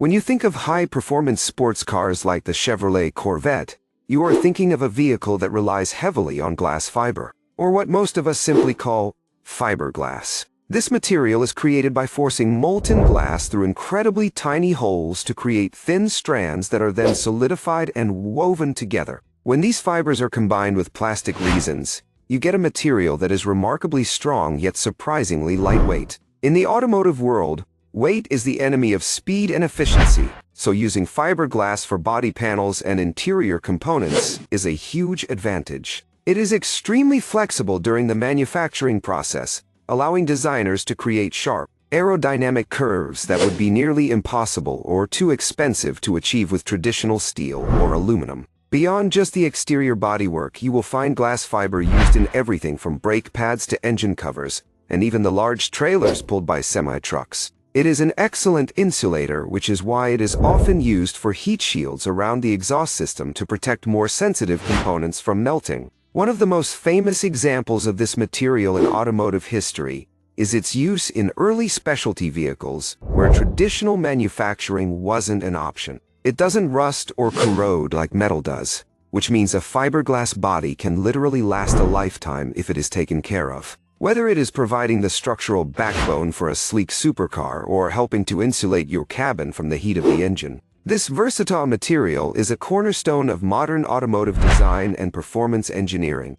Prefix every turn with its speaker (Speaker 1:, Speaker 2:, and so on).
Speaker 1: When you think of high-performance sports cars like the Chevrolet Corvette, you are thinking of a vehicle that relies heavily on glass fiber, or what most of us simply call fiberglass. This material is created by forcing molten glass through incredibly tiny holes to create thin strands that are then solidified and woven together. When these fibers are combined with plastic resins, you get a material that is remarkably strong yet surprisingly lightweight. In the automotive world, weight is the enemy of speed and efficiency, so using fiberglass for body panels and interior components is a huge advantage. It is extremely flexible during the manufacturing process, allowing designers to create sharp, aerodynamic curves that would be nearly impossible or too expensive to achieve with traditional steel or aluminum. Beyond just the exterior bodywork, you will find glass fiber used in everything from brake pads to engine covers, and even the large trailers pulled by semi-trucks. It is an excellent insulator, which is why it is often used for heat shields around the exhaust system to protect more sensitive components from melting. One of the most famous examples of this material in automotive history is its use in early specialty vehicles where traditional manufacturing wasn't an option. It doesn't rust or corrode like metal does, which means a fiberglass body can literally last a lifetime if it is taken care of. Whether it is providing the structural backbone for a sleek supercar or helping to insulate your cabin from the heat of the engine, this versatile material is a cornerstone of modern automotive design and performance engineering.